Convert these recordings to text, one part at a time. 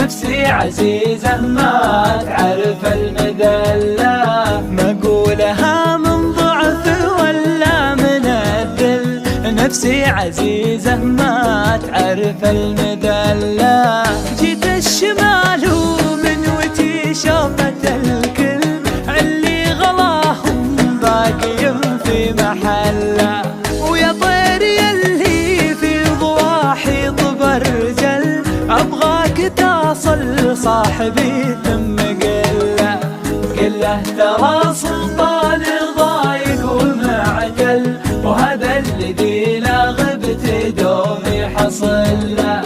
نفسي عزيزة ما تعرف المذلة، مقولها من ضعف ولا من الذل، نفسي عزيزة ما تعرف المذلة. جيت الشمال ومن وتي شوفت الكل، اللي غلاهم باقي في محله. ويا طير يلي في ضواحي طبرجل، أبغاك تصل صاحبي ثم قله، قله ترى سلطان ضايق ومعجل، وهذا الذي لا غبت دوم يحصل له.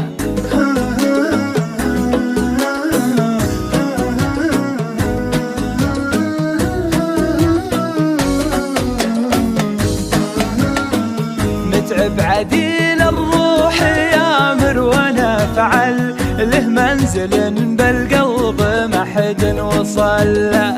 متعب عديل الروح يامر وانا فعل، له منزل بالقلب ما حد وصل له.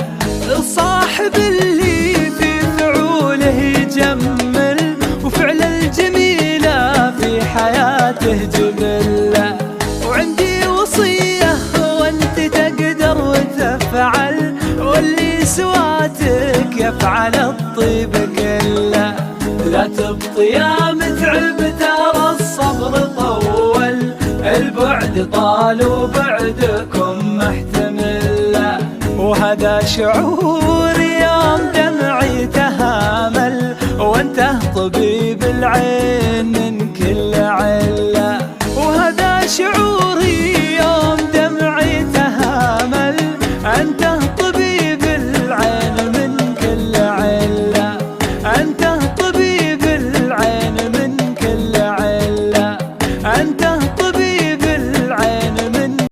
الصاحب اللي في فعوله يجمل، وفعل الجميلة في حياته جبله. وعندي وصية وانت تقدر وتفعل، واللي سواتك يفعل الطيب كله. لا تبطي يا متعب ترى الصبر طول، البعد طال وبعدكم محتمل، وهذا شعور يوم دمعي تهامل، وانت طبيب العين من كل علة. وهذا شعوري